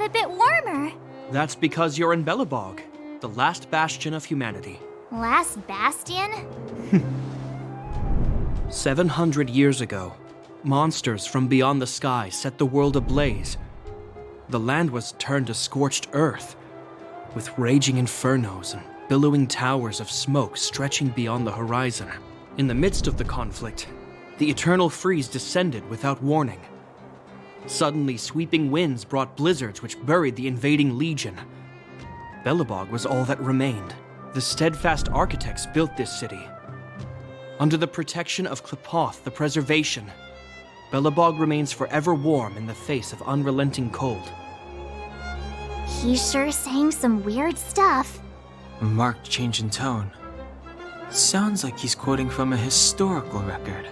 got a bit warmer. That's because you're in Belobog, the last bastion of humanity. Last bastion? 700 years ago, monsters from beyond the sky set the world ablaze. The land was turned to scorched earth, with raging infernos and billowing towers of smoke stretching beyond the horizon. In the midst of the conflict, the eternal freeze descended without warning. Suddenly, sweeping winds brought blizzards which buried the invading legion. Belobog was all that remained. The steadfast architects built this city. Under the protection of Qlipoth, the Preservation, Belobog remains forever warm in the face of unrelenting cold. He's sure saying some weird stuff. A marked change in tone. Sounds like he's quoting from a historical record.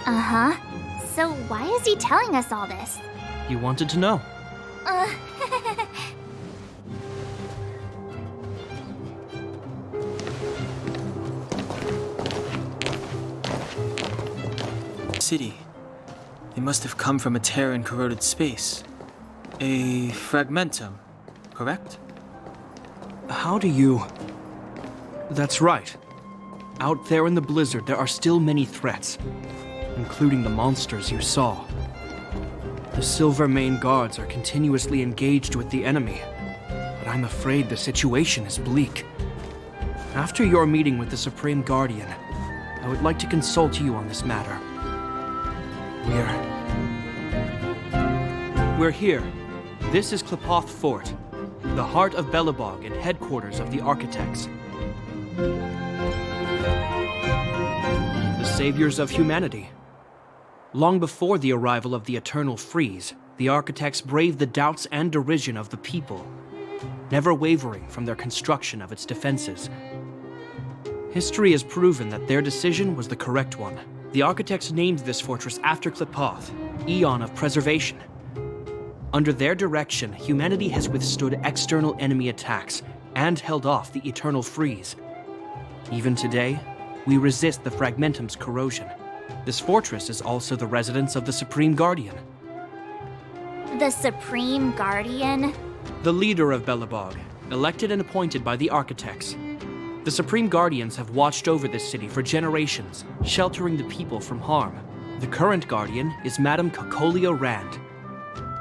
Uh-huh. So why is he telling us all this? He wanted to know. City. They must have come from a tear in corroded space. A fragmentum, correct? How do you... That's right. Out there in the blizzard, there are still many threats, including the monsters you saw. The Silvermane guards are continuously engaged with the enemy, but I'm afraid the situation is bleak. After your meeting with the Supreme Guardian, I would like to consult you on this matter. We're here. This is Qlipoth Fort, the heart of Belobog and headquarters of the Architects. The saviors of humanity. Long before the arrival of the Eternal Freeze, the Architects braved the doubts and derision of the people, never wavering from their construction of its defenses. History has proven that their decision was the correct one. The Architects named this fortress after Qlipoth, Eon of Preservation. Under their direction, humanity has withstood external enemy attacks and held off the Eternal Freeze. Even today, we resist the Fragmentum's corrosion. This fortress is also the residence of the Supreme Guardian. The Supreme Guardian? The leader of Belobog, elected and appointed by the Architects. The Supreme Guardians have watched over this city for generations, sheltering the people from harm. The current Guardian is Madame Cocolia Rand.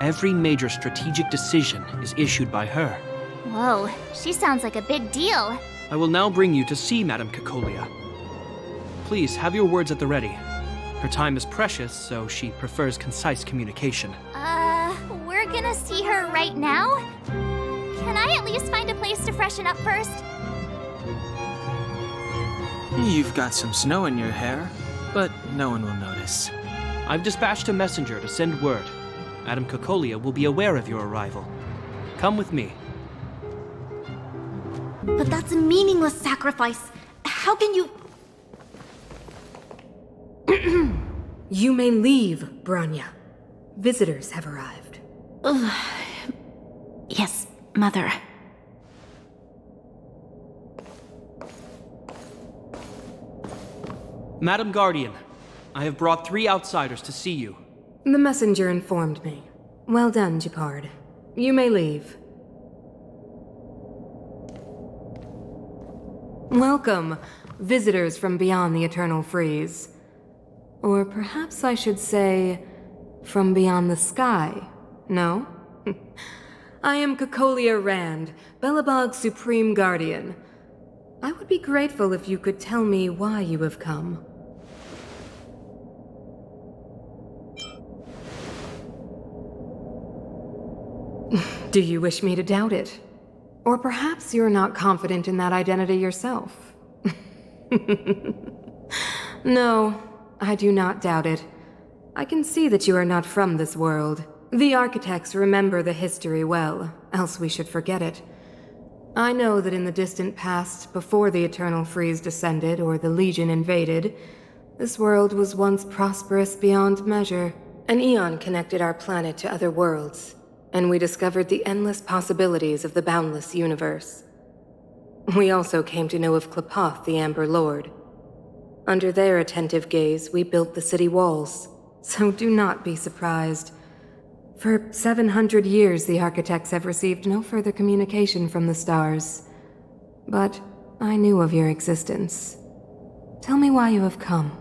Every major strategic decision is issued by her. Whoa, she sounds like a big deal. I will now bring you to see Madame Cocolia. Please have your words at the ready. Her time is precious, so she prefers concise communication. We're gonna see her right now? Can I at least find a place to freshen up first? You've got some snow in your hair, but no one will notice. I've dispatched a messenger to send word. Madame Cocolia will be aware of your arrival. Come with me. But that's a meaningless sacrifice. How can you... You may leave, Branya. Visitors have arrived. Yes, Mother. Madam Guardian, I have brought 3 outsiders to see you. The messenger informed me. Well done, Gepard. You may leave. Welcome, visitors from beyond the Eternal Freeze. Or perhaps I should say, from beyond the sky, no? I am Cocolia Rand, Belobog's Supreme Guardian. I would be grateful if you could tell me why you have come. Do you wish me to doubt it? Or perhaps you're not confident in that identity yourself? No, I do not doubt it. I can see that you are not from this world. The Architects remember the history well, else we should forget it. I know that in the distant past, before the Eternal Freeze descended or the Legion invaded, this world was once prosperous beyond measure. An eon connected our planet to other worlds, and we discovered the endless possibilities of the boundless universe. We also came to know of Qlipoth, the Amber Lord. Under their attentive gaze, we built the city walls, so do not be surprised. For 700 years, the architects have received no further communication from the stars. But I knew of your existence. Tell me why you have come.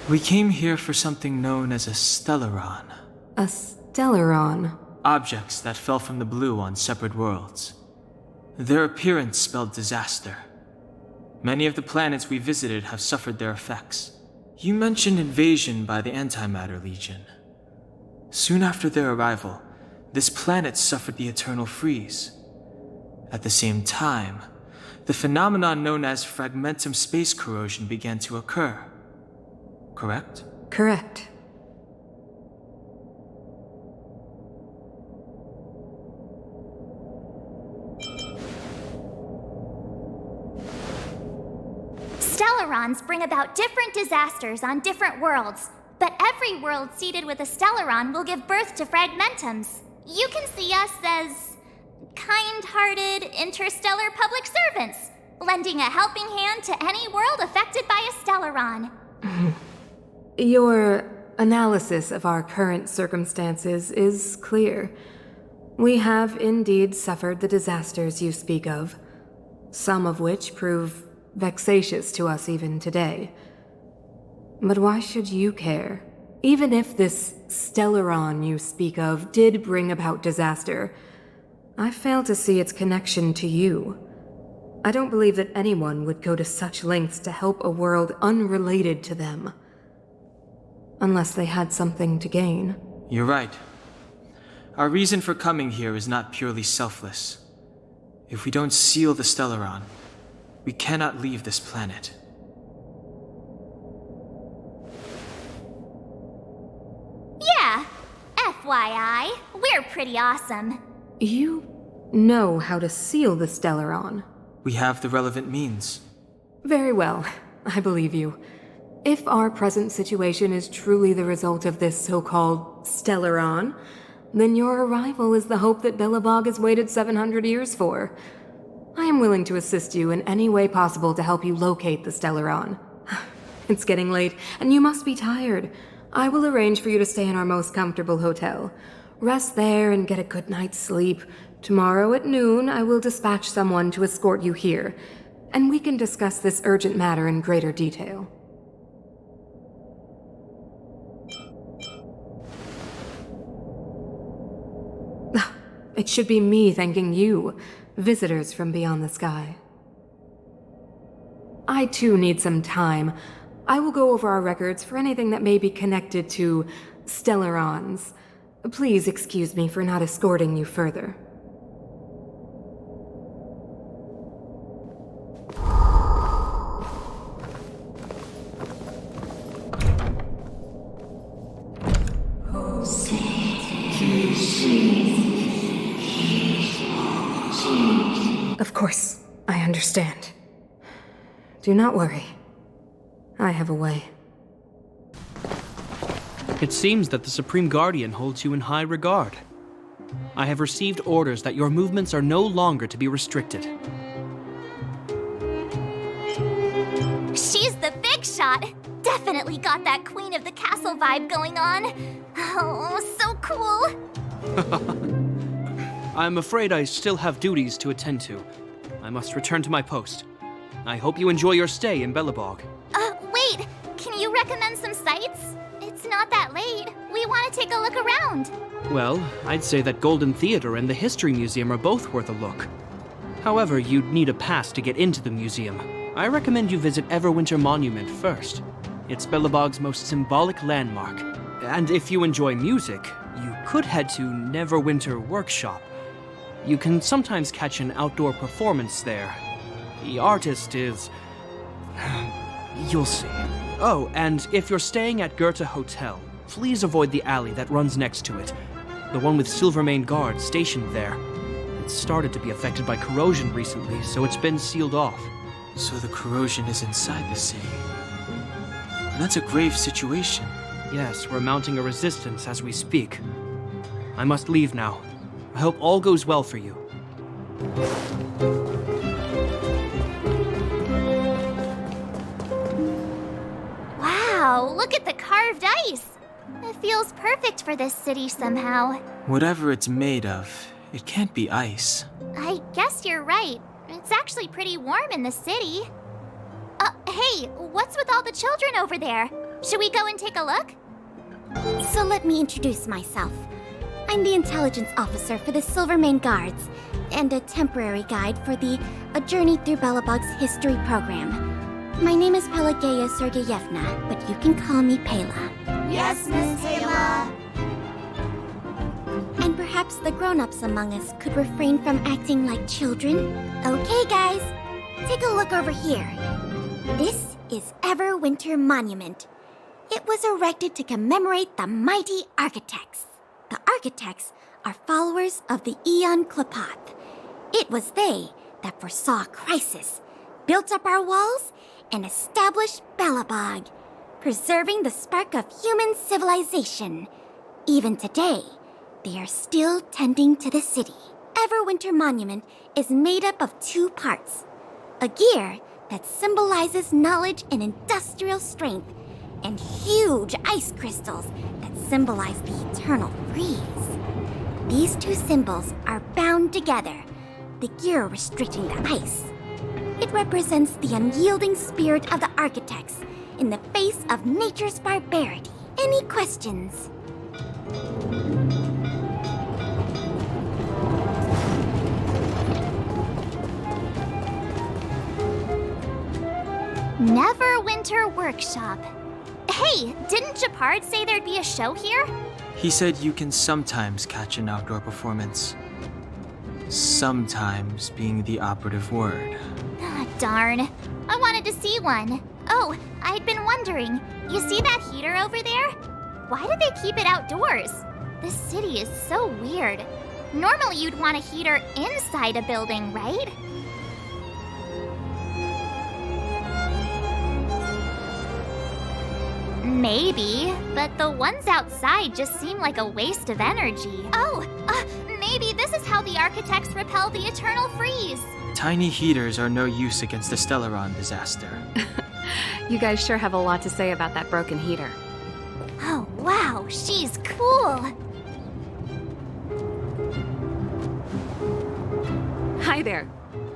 We came here for something known as a Stellaron. A Stellaron? Objects that fell from the blue on separate worlds. Their appearance spelled disaster. Many of the planets we visited have suffered their effects. You mentioned invasion by the Antimatter Legion. Soon after their arrival, this planet suffered the eternal freeze. At the same time, the phenomenon known as fragmentum space corrosion began to occur. Correct? Correct. Stellarons bring about different disasters on different worlds, but every world seeded with a Stellaron will give birth to fragmentums. You can see us as kind-hearted interstellar public servants, lending a helping hand to any world affected by a Stellaron. Your analysis of our current circumstances is clear. We have indeed suffered the disasters you speak of, some of which prove vexatious to us even today. But why should you care? Even if this Stellaron you speak of did bring about disaster, I fail to see its connection to you. I don't believe that anyone would go to such lengths to help a world unrelated to them. Unless they had something to gain. You're right. Our reason for coming here is not purely selfless. If we don't seal the Stellaron, we cannot leave this planet. Yeah, FYI, we're pretty awesome. You know how to seal the Stellaron. We have the relevant means. Very well, I believe you. If our present situation is truly the result of this so-called Stellaron, then your arrival is the hope that Belobog has waited 700 years for. I am willing to assist you in any way possible to help you locate the Stellaron. It's getting late, and you must be tired. I will arrange for you to stay in our most comfortable hotel. Rest there and get a good night's sleep. Tomorrow at noon, I will dispatch someone to escort you here, and we can discuss this urgent matter in greater detail. It should be me thanking you, visitors from beyond the sky. I too need some time. I will go over our records for anything that may be connected to Stellarons. Please excuse me for not escorting you further. Of course, I understand. Do not worry. I have a way. It seems that the Supreme Guardian holds you in high regard. I have received orders that your movements are no longer to be restricted. She's the big shot. Definitely got that Queen of the Castle vibe going on. Oh, so cool. I'm afraid I still have duties to attend to. I must return to my post. I hope you enjoy your stay in Belobog. Wait, can you recommend some sites? It's not that late. We want to take a look around. Well, I'd say that Golden Theater and the History Museum are both worth a look. However, you'd need a pass to get into the museum. I recommend you visit Everwinter Monument first. It's Belobog's most symbolic landmark. And if you enjoy music, you could head to Neverwinter Workshop. You can sometimes catch an outdoor performance there. The artist is... you'll see. Oh, and if you're staying at Goethe Hotel, please avoid the alley that runs next to it. The one with Silvermane guards stationed there. It's started to be affected by corrosion recently, so it's been sealed off. So the corrosion is inside the city. That's a grave situation. Yes, we're mounting a resistance as we speak. I must leave now. I hope all goes well for you. Wow, look at the carved ice! It feels perfect for this city somehow. Whatever it's made of, it can't be ice. I guess you're right. It's actually pretty warm in the city. Hey, what's with all the children over there? Should we go and take a look? So let me introduce myself. I'm the intelligence officer for the Silvermane Guards, and a temporary guide for the A Journey Through Belobog's history program. My name is Pelageya Sergeyevna, but you can call me Pela. Yes, Miss Taylor. And perhaps the grown-ups among us could refrain from acting like children. Okay, guys, take a look over here. This is Everwinter Monument. It was erected to commemorate the mighty architects. The architects are followers of the Aeon Klapoth. It was they that foresaw crisis, built up our walls, and established Belobog, preserving the spark of human civilization. Even today, they are still tending to the city. Everwinter Monument is made up of 2 parts. A gear that symbolizes knowledge and industrial strength, and huge ice crystals that symbolize the eternal freeze. These 2 symbols are bound together, the gear restricting the ice. It represents the unyielding spirit of the architects in the face of nature's barbarity. Any questions? Neverwinter Workshop. Hey, didn't Japard say there'd be a show here? He said you can sometimes catch an outdoor performance. Sometimes being the operative word. Ah, darn. I wanted to see one. Oh, I'd been wondering. You see that heater over there? Why do they keep it outdoors? This city is so weird. Normally you'd want a heater inside a building, right? Maybe, but the ones outside just seem like a waste of energy. Oh, maybe this is how the architects repel the eternal freeze. Tiny heaters are no use against the Stellaron disaster. You guys sure have a lot to say about that broken heater. Oh, wow, she's cool. Hi there.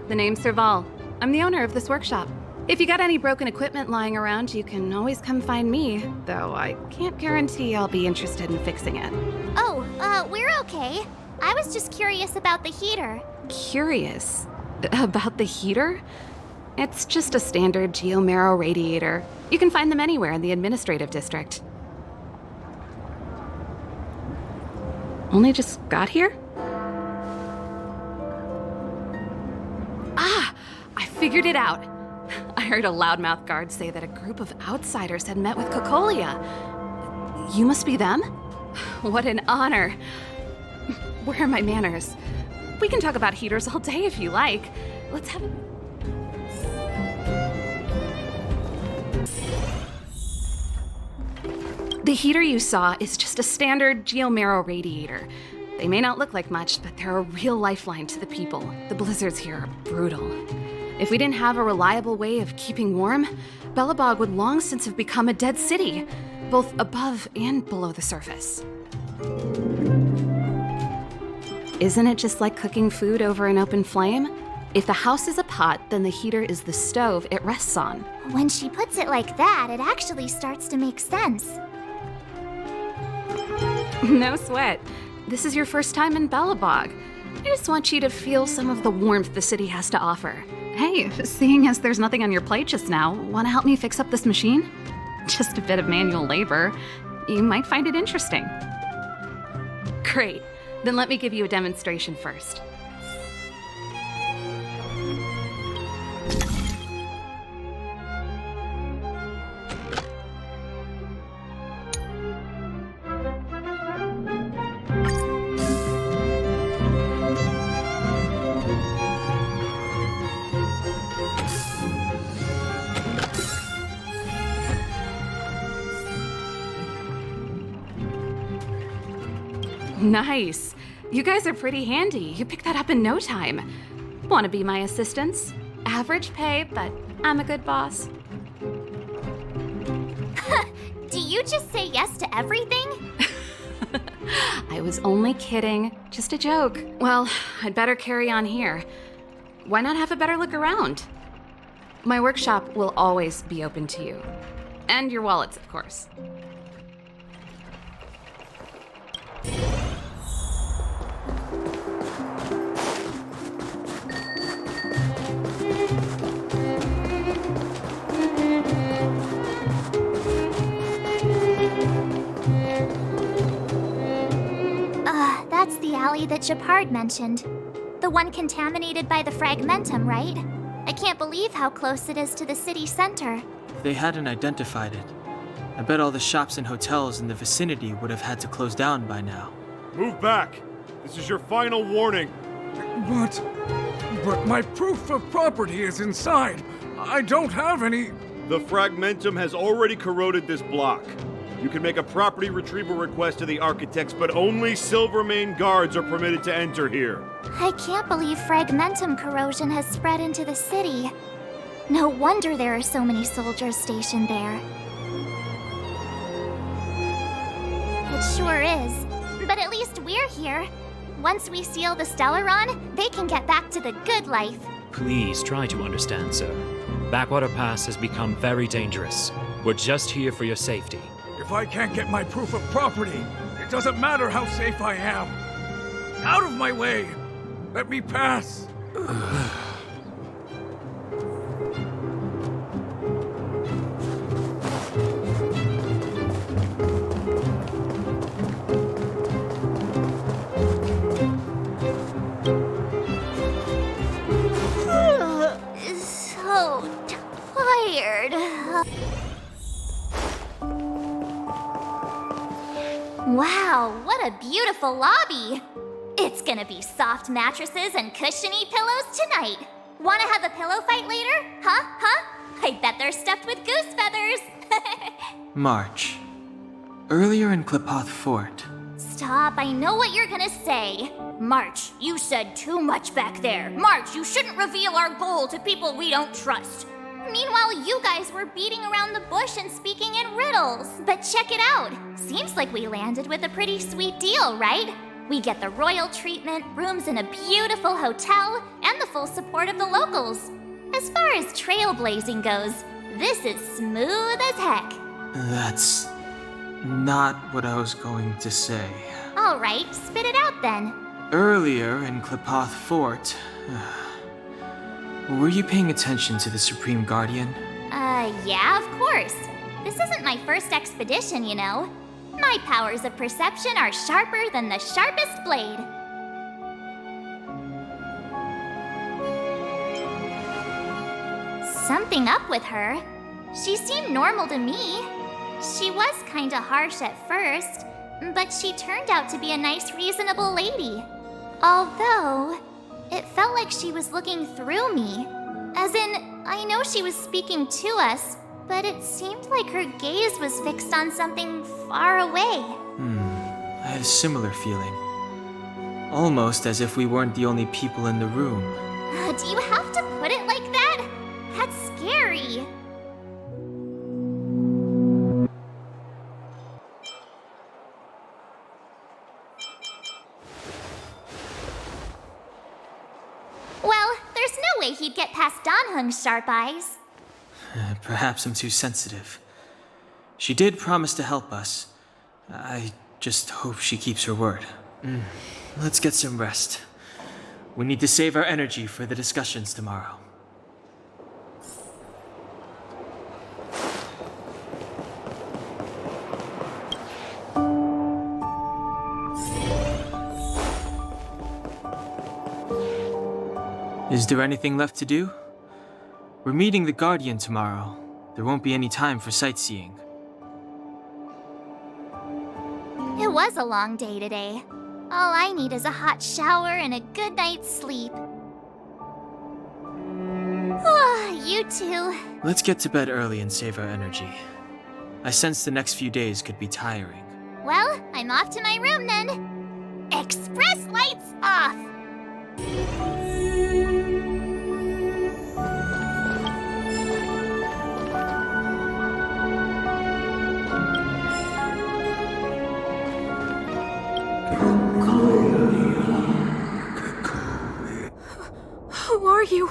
The name's Serval. I'm the owner of this workshop. If you got any broken equipment lying around, you can always come find me, though I can't guarantee I'll be interested in fixing it. Oh, we're okay. I was just curious about the heater. Curious? About the heater? It's just a standard geomarrow radiator. You can find them anywhere in the administrative district. Only just got here? Ah! I figured it out! I heard a loudmouth guard say that a group of outsiders had met with Cocolia. You must be them? What an honor. Where are my manners? We can talk about heaters all day if you like. Let's have... The heater you saw is just a standard geomarrow radiator. They may not look like much, but they're a real lifeline to the people. The blizzards here are brutal. If we didn't have a reliable way of keeping warm, Belobog would long since have become a dead city, both above and below the surface. Isn't it just like cooking food over an open flame? If the house is a pot, then the heater is the stove it rests on. When she puts it like that, it actually starts to make sense. No sweat. This is your first time in Belobog. I just want you to feel some of the warmth the city has to offer. Hey, seeing as there's nothing on your plate just now, want to help me fix up this machine? Just a bit of manual labor. You might find it interesting. Great. Then let me give you a demonstration first. Nice. You guys are pretty handy. You picked that up in no time. Want to be my assistants? Average pay, but I'm a good boss. you just say yes to everything? I was only kidding. Just a joke. Well, I'd better carry on here. Why not have a better look around? My workshop will always be open to you. And your wallets, of course. That's the alley that Japard mentioned. The one contaminated by the fragmentum, right? I can't believe how close it is to the city center. If they hadn't identified it, I bet all the shops and hotels in the vicinity would have had to close down by now. Move back! This is your final warning. But my proof of property is inside. I don't have any... The fragmentum has already corroded this block. You can make a property retrieval request to the architects, but only Silvermane guards are permitted to enter here. I can't believe fragmentum corrosion has spread into the city. No wonder there are so many soldiers stationed there. It sure is. But at least we're here. Once we seal the Stellaron, they can get back to the good life. Please try to understand, sir. Backwater Pass has become very dangerous. We're just here for your safety. If I can't get my proof of property, it doesn't matter how safe I am. Out of my way! Let me pass! So tired. Wow, what a beautiful lobby! It's gonna be soft mattresses and cushiony pillows tonight. Wanna have a pillow fight later? Huh? I bet they're stuffed with goose feathers. March. Earlier in Klipoth Fort. Stop, I know what you're gonna say. March, you said too much back there. March, you shouldn't reveal our goal to people we don't trust. Meanwhile, you guys were beating around the bush and speaking in riddles. But check it out. Seems like we landed with a pretty sweet deal, right? We get the royal treatment, rooms in a beautiful hotel, and the full support of the locals. As far as trailblazing goes, this is smooth as heck. That's not what I was going to say. All right, spit it out then. Earlier in Klipoth Fort, were you paying attention to the Supreme Guardian? Yeah, of course. This isn't my first expedition, you know. My powers of perception are sharper than the sharpest blade. Something up with her. She seemed normal to me. She was kinda harsh at first, but she turned out to be a nice, reasonable lady. Although, it felt like she was looking through me. As in, I know she was speaking to us, but it seemed like her gaze was fixed on something far away. I had a similar feeling. Almost as if we weren't the only people in the room. Do you have to put it like that? That's scary. Well, there's no way he'd get past Danhung's sharp eyes. Perhaps I'm too sensitive. She did promise to help us. I just hope she keeps her word. Let's get some rest. We need to save our energy for the discussions tomorrow. Is there anything left to do? We're meeting the Guardian tomorrow. There won't be any time for sightseeing. It was a long day today. All I need is a hot shower and a good night's sleep. You too. Let's get to bed early and save our energy. I sense the next few days could be tiring. Well, I'm off to my room then. Express lights off! Who are you?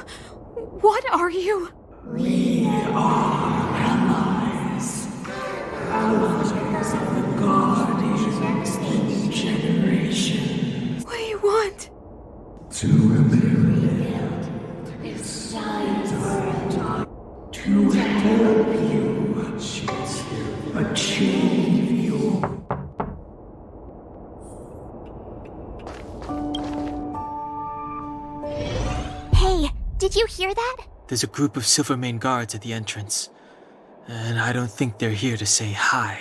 What are you? We are allies. Allies of the Guardians in generations. What do you want? To rebuild this giant world. To help you achieve your... Hey, did you hear that? There's a group of Silvermane guards at the entrance. And I don't think they're here to say hi.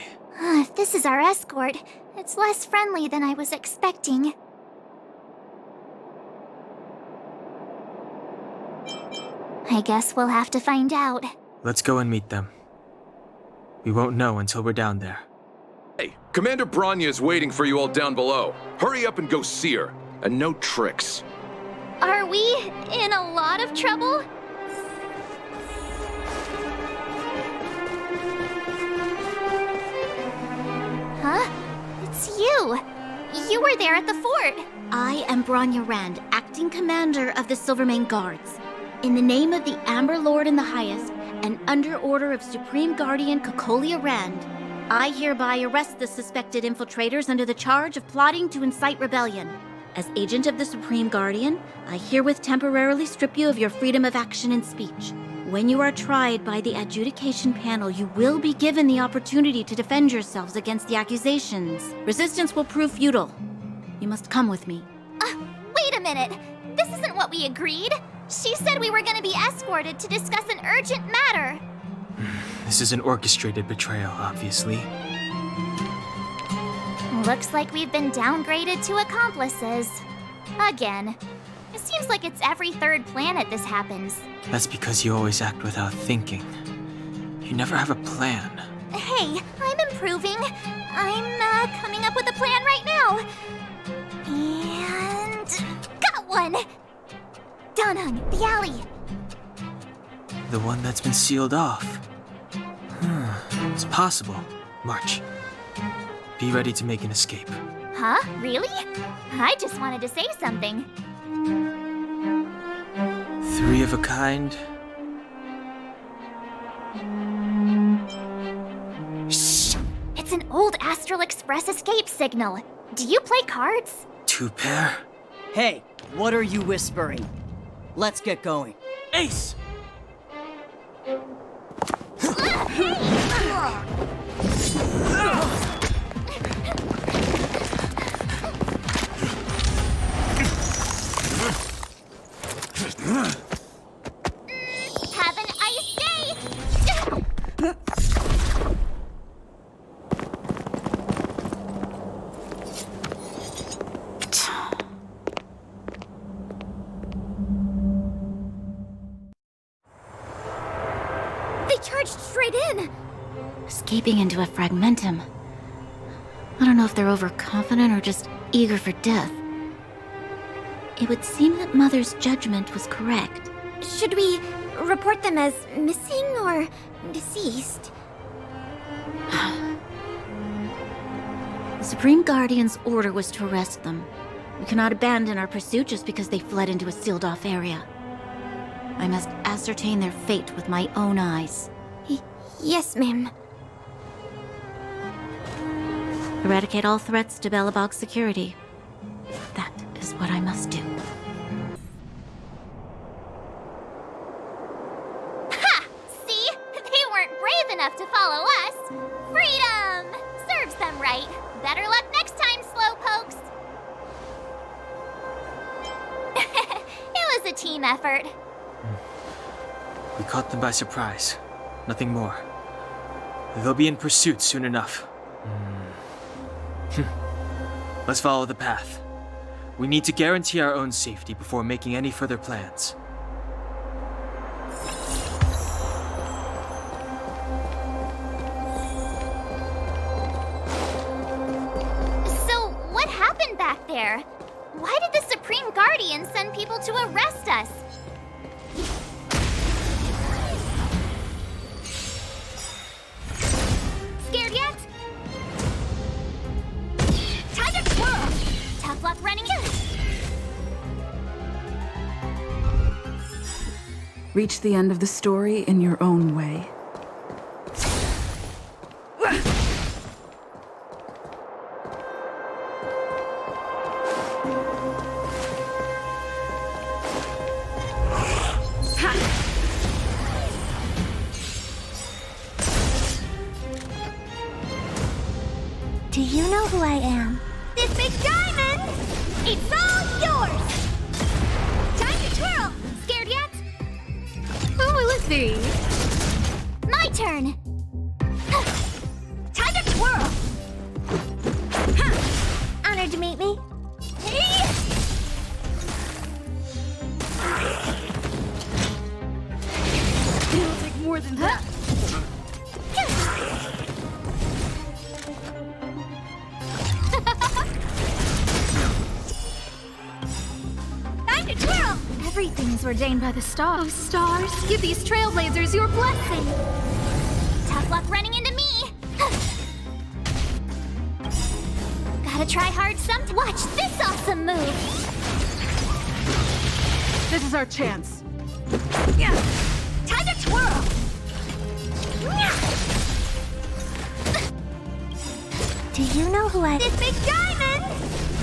This is our escort. It's less friendly than I was expecting. I guess we'll have to find out. Let's go and meet them. We won't know until we're down there. Hey, Commander Bronya is waiting for you all down below. Hurry up and go see her. And no tricks. Are we in a lot of trouble? Huh? It's you. You were there at the fort. I am Bronya Rand, acting commander of the Silvermane Guards. In the name of the Amber Lord in the Highest, and under order of Supreme Guardian Cocolia Rand, I hereby arrest the suspected infiltrators under the charge of plotting to incite rebellion. As agent of the Supreme Guardian, I herewith temporarily strip you of your freedom of action and speech. When you are tried by the adjudication panel, you will be given the opportunity to defend yourselves against the accusations. Resistance will prove futile. You must come with me. Wait a minute. This isn't what we agreed. She said we were going to be escorted to discuss an urgent matter. This is an orchestrated betrayal, obviously. Looks like we've been downgraded to accomplices. Again. It seems like it's every third planet this happens. That's because you always act without thinking. You never have a plan. Hey, I'm improving. I'm coming up with a plan right now. And... got one! Donung, the alley. The one that's been sealed off. It's possible. March. Be ready to make an escape. Huh? Really? I just wanted to say something. 3 of a kind. Shh! It's an old Astral Express escape signal. Do you play cards? 2 pair. Hey, what are you whispering? Let's get going. Ace! Have an ice day! They charged straight in! Escaping into a fragmentum. I don't know if they're overconfident or just eager for death. It would seem that Mother's judgment was correct. Should we report them as missing or deceased? The Supreme Guardian's order was to arrest them. We cannot abandon our pursuit just because they fled into a sealed-off area. I must ascertain their fate with my own eyes. Yes, ma'am. Eradicate all threats to Belobog's security. That is what I must do. Ha! See? They weren't brave enough to follow us. Freedom! Serves them right. Better luck next time, slowpokes. It was a team effort. We caught them by surprise. Nothing more. They'll be in pursuit soon enough. Let's follow the path. We need to guarantee our own safety before making any further plans. So, what happened back there? Why did the Supreme Guardian send people to arrest us? Scared yet? Time to twirl! Reach the end of the story in your own way. Do you know who I am? This big diamond! It's all yours! Time to twirl! Scared yet? Who will it be? My turn! Time to twirl! Honored to meet me. It'll take more than that. Time to twirl! Everything is ordained by the stars. Oh, stars, give these trailblazers your blessing. Tough luck running into me. Gotta try hard sometime. Watch this awesome move. This is our chance. Time to twirl! Do you know who I... This big diamond!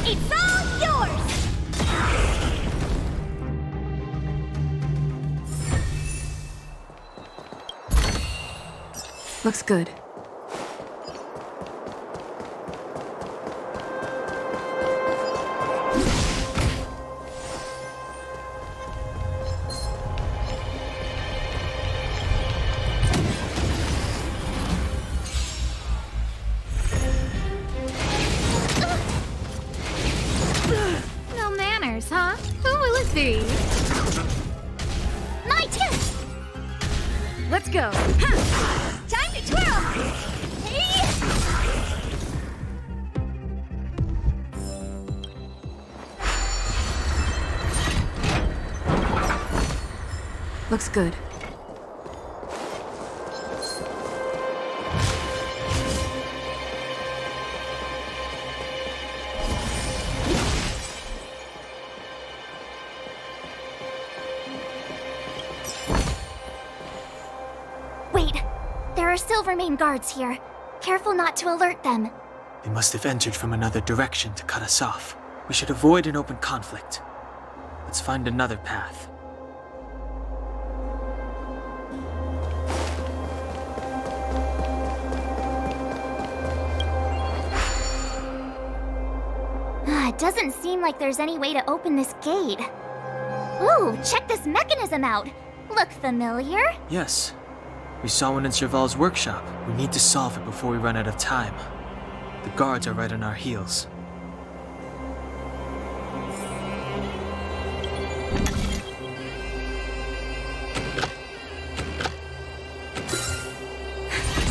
It's all yours! Looks good. No manners, huh? Who will it be? My turn. Let's go. Time to twirl! Looks good. Wait, there are Silvermane guards here. Careful not to alert them. They must have entered from another direction to cut us off. We should avoid an open conflict. Let's find another path. It doesn't seem like there's any way to open this gate. Ooh, check this mechanism out. Look familiar? Yes. We saw one in Serval's workshop. We need to solve it before we run out of time. The guards are right on our heels.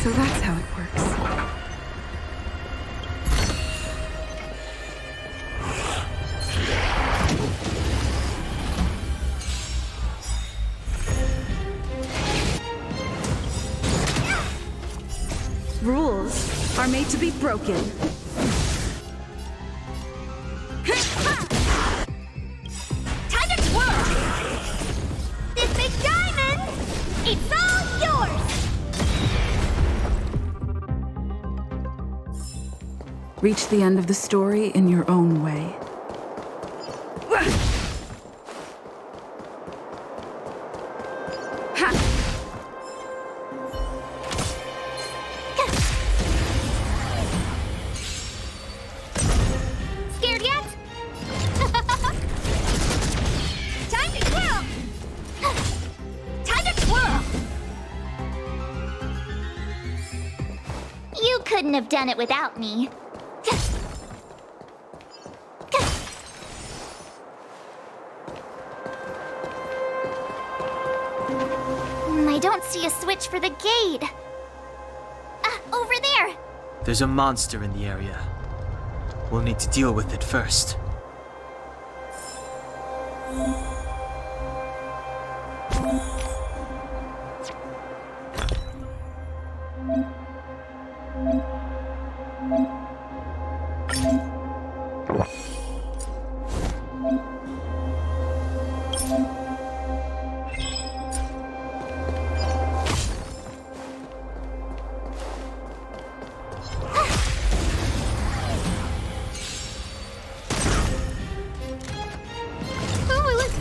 So that's how it works. Rules are made to be broken. Time to twirl! This big diamond! It's all yours! Reach the end of the story in your own way. Scared yet? Time to twirl! Time to twirl! You couldn't have done it without me. I don't see a switch for the gate. Over there! There's a monster in the area. We'll need to deal with it first.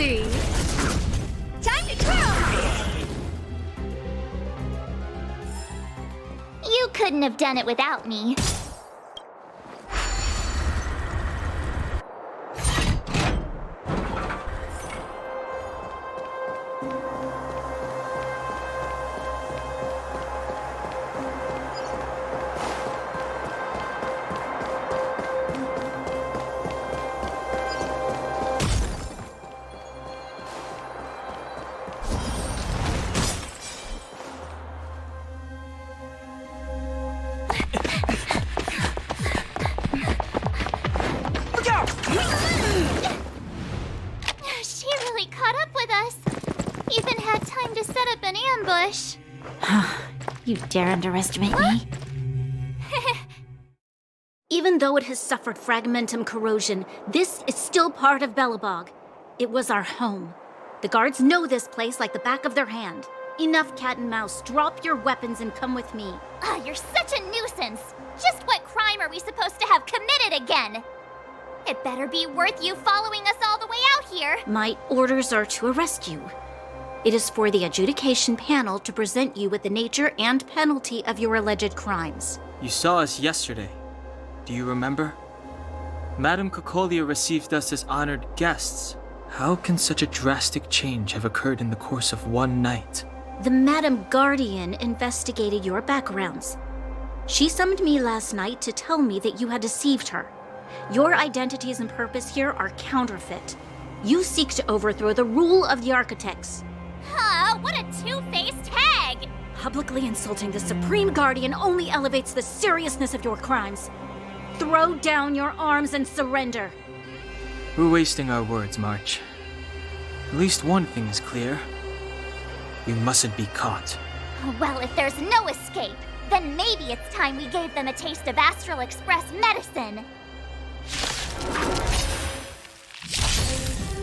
see. Time to twirl! You couldn't have done it without me. She really caught up with us. Even had time to set up an ambush. You dare underestimate me? Even though it has suffered fragmentum corrosion, this is still part of Belobog. It was our home. The guards know this place like the back of their hand. Enough cat and mouse. Drop your weapons and come with me. You're such a nuisance. Just what crime are we supposed to have committed again? It better be worth you following us all the way out here. My orders are to arrest you. It is for the adjudication panel to present you with the nature and penalty of your alleged crimes. You saw us yesterday. Do you remember? Madame Cocolia received us as honored guests. How can such a drastic change have occurred in the course of one night? The Madame Guardian investigated your backgrounds. She summoned me last night to tell me that you had deceived her. Your identities and purpose here are counterfeit. You seek to overthrow the rule of the Architects. What a two-faced hag! Publicly insulting the Supreme Guardian only elevates the seriousness of your crimes. Throw down your arms and surrender. We're wasting our words, March. At least one thing is clear. We mustn't be caught. Well, if there's no escape, then maybe it's time we gave them a taste of Astral Express medicine.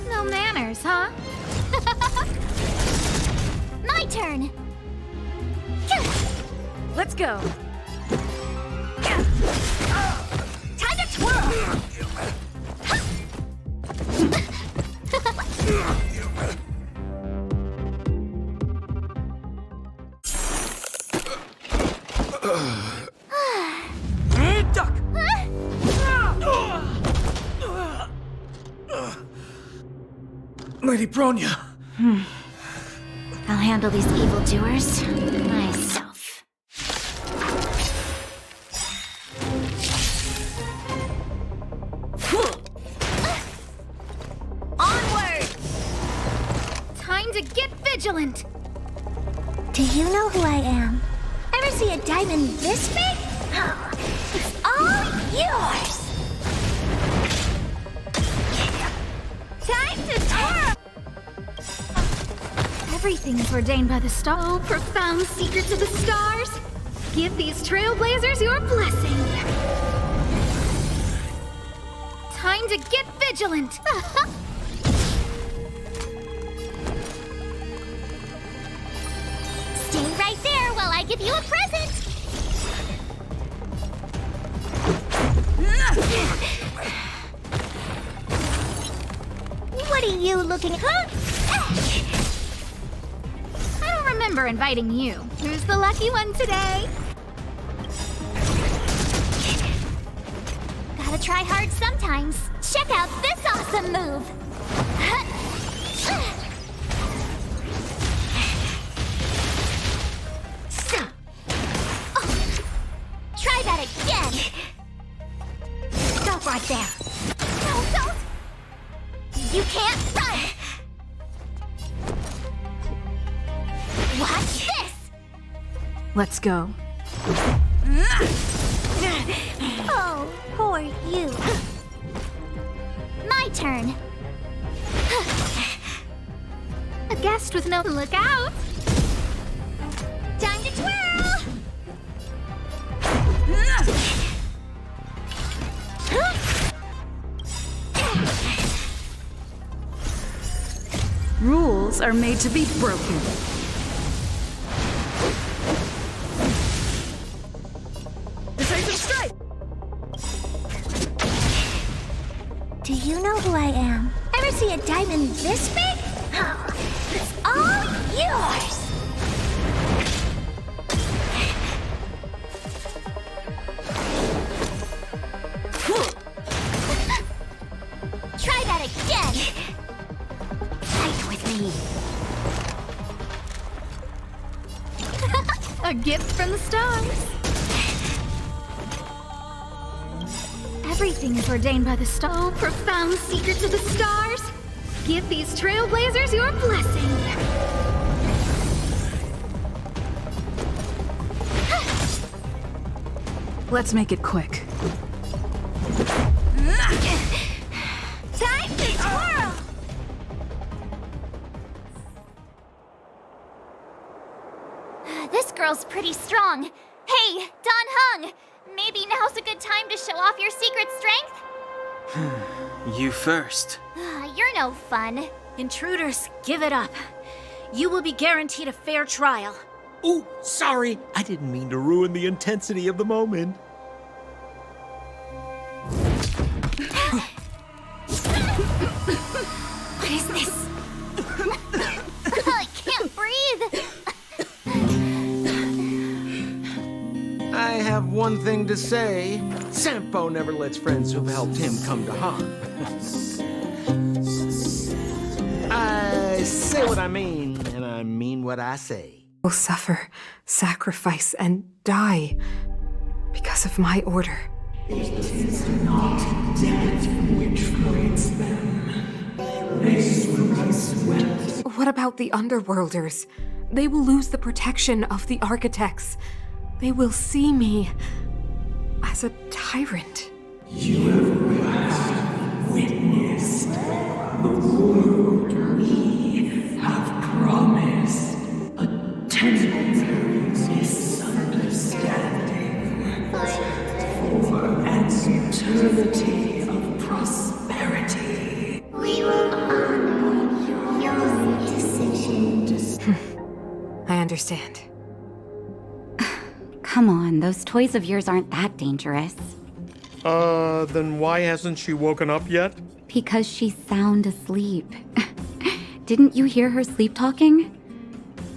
No manners, huh? My turn! Let's go. Time to twirl! Duck! Lady Bronya! I'll handle these evildoers myself. Onward! Time to get vigilant. Do you know who I am? Ever see a diamond this big? It's all yours! Time to twirl! Everything is ordained by the star. Oh, profound secrets of the stars. Give these trailblazers your blessing. Time to get vigilant. Stay right there while I give you a present. What are you looking at? I don't remember inviting you. Who's the lucky one today? Gotta try hard sometimes. Check out this awesome move. Try that again. Stop right there. No, don't. You can't run. Watch this. Let's go. Oh, poor you. My turn. A guest with no look out. Time to twirl. Rules are made to be broken. Decisive strike! Do you know who I am? Ever ever see a diamond this big? It's all yours! Try that again! Fight with me. A gift from the stars. Everything is ordained by the star. Profound secrets of the stars. Give these trailblazers your blessing. Let's make it quick. Time to twirl! This girl's pretty strong. Hey, Don Hung! Maybe now's a good time to show off your secret strength? You first. You're no fun. Intruders, give it up. You will be guaranteed a fair trial. Ooh, sorry. I didn't mean to ruin the intensity of the moment. What is this? I can't breathe. I have one thing to say. Sampo never lets friends who've helped him come to harm. I say what I mean, and I mean what I say. Will suffer, sacrifice, and die because of my order. It is not death which creates them. They will be swept. What about the Underworlders? They will lose the protection of the Architects. They will see me as a tyrant. You have witnessed the world we have promised. A temporary misunderstanding for an eternity of prosperity. We will honor your decision. I understand. Come on, those toys of yours aren't that dangerous. Then why hasn't she woken up yet? Because she's sound asleep. Didn't you hear her sleep talking?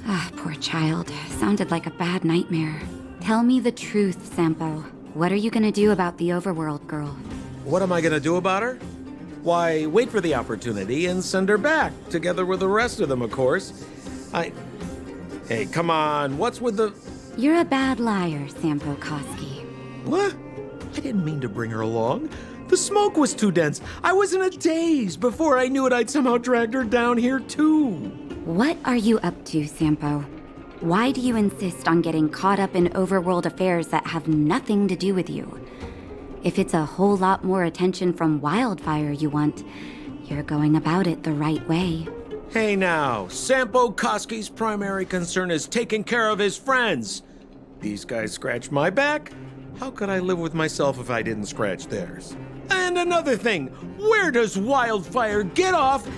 Ah, poor child. Sounded like a bad nightmare. Tell me the truth, Sampo. What are you gonna do about the overworld girl? What am I gonna do about her? Why, wait for the opportunity and send her back, together with the rest of them, of course. Hey, come on, what's with the... You're a bad liar, Sampo Koski. What? I didn't mean to bring her along. The smoke was too dense. I was in a daze. Before I knew it, I'd somehow dragged her down here, too. What are you up to, Sampo? Why do you insist on getting caught up in overworld affairs that have nothing to do with you? If it's a whole lot more attention from Wildfire you want, you're going about it the right way. Hey now, Sampo Koski's primary concern is taking care of his friends. These guys scratch my back. How could I live with myself if I didn't scratch theirs? And another thing, where does Wildfire get off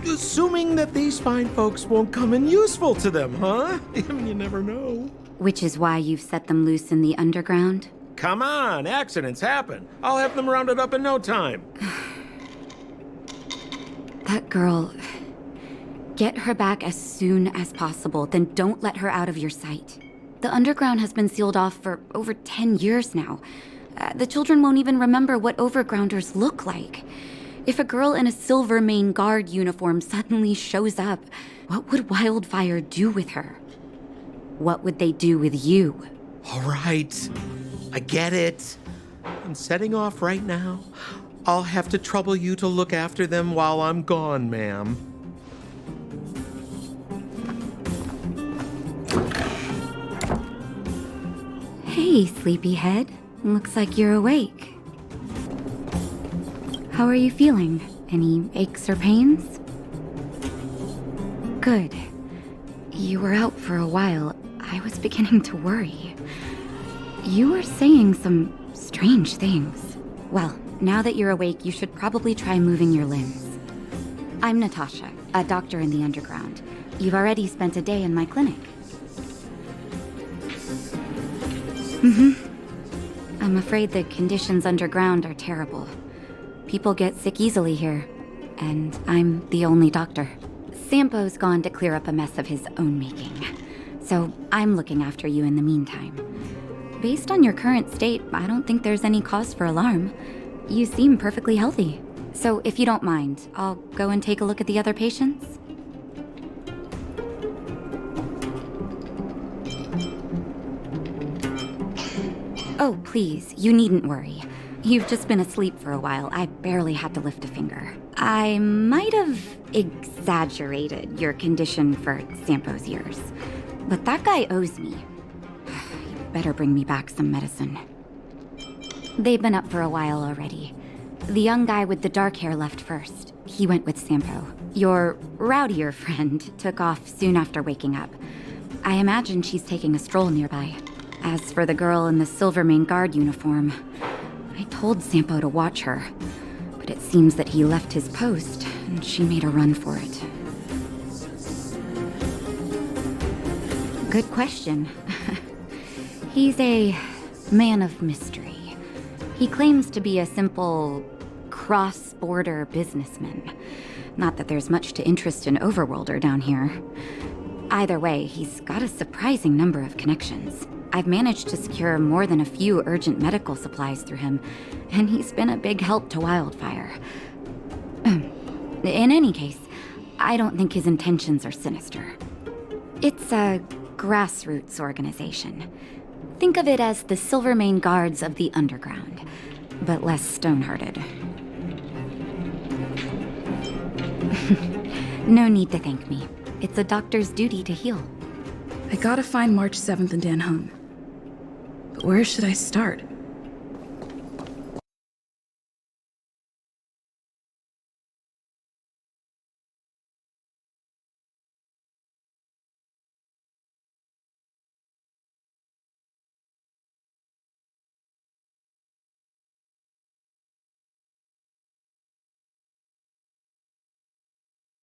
assuming that these fine folks won't come in useful to them, huh? You never know. Which is why you've set them loose in the underground? Come on, accidents happen. I'll have them rounded up in no time. That girl... Get her back as soon as possible, then don't let her out of your sight. The underground has been sealed off for over 10 years now. The children won't even remember what overgrounders look like. If a girl in a Silver Mane Guard uniform suddenly shows up, what would Wildfire do with her? What would they do with you? All right, I get it. I'm setting off right now. I'll have to trouble you to look after them while I'm gone, ma'am. Hey, sleepyhead. Looks like you're awake. How are you feeling? Any aches or pains? Good. You were out for a while. I was beginning to worry. You were saying some strange things. Well, now that you're awake, you should probably try moving your limbs. I'm Natasha, a doctor in the underground. You've already spent a day in my clinic. I'm afraid the conditions underground are terrible. People get sick easily here. and I'm the only doctor. Sampo's gone to clear up a mess of his own making, so I'm looking after you in the meantime. Based on your current state, I don't think there's any cause for alarm. You seem perfectly healthy. So if you don't mind, I'll go and take a look at the other patients. Oh, please, you needn't worry. You've just been asleep for a while. I barely had to lift a finger. I might have exaggerated your condition for Sampo's years, but that guy owes me. You better bring me back some medicine. They've been up for a while already. The young guy with the dark hair left first. He went with Sampo. Your rowdier friend took off soon after waking up. I imagine she's taking a stroll nearby. As for the girl in the Silvermane Guard uniform, I told Sampo to watch her, but it seems that he left his post, and she made a run for it. Good question. He's a man of mystery. He claims to be a simple cross-border businessman. Not that there's much to interest an overworlder down here. Either way, he's got a surprising number of connections. I've managed to secure more than a few urgent medical supplies through him, and he's been a big help to Wildfire. In any case, I don't think his intentions are sinister. It's a grassroots organization. Think of it as the Silvermane Guards of the Underground, but less stone-hearted. No need to thank me. It's a doctor's duty to heal. I gotta find March 7th and Dan home. But where should I start?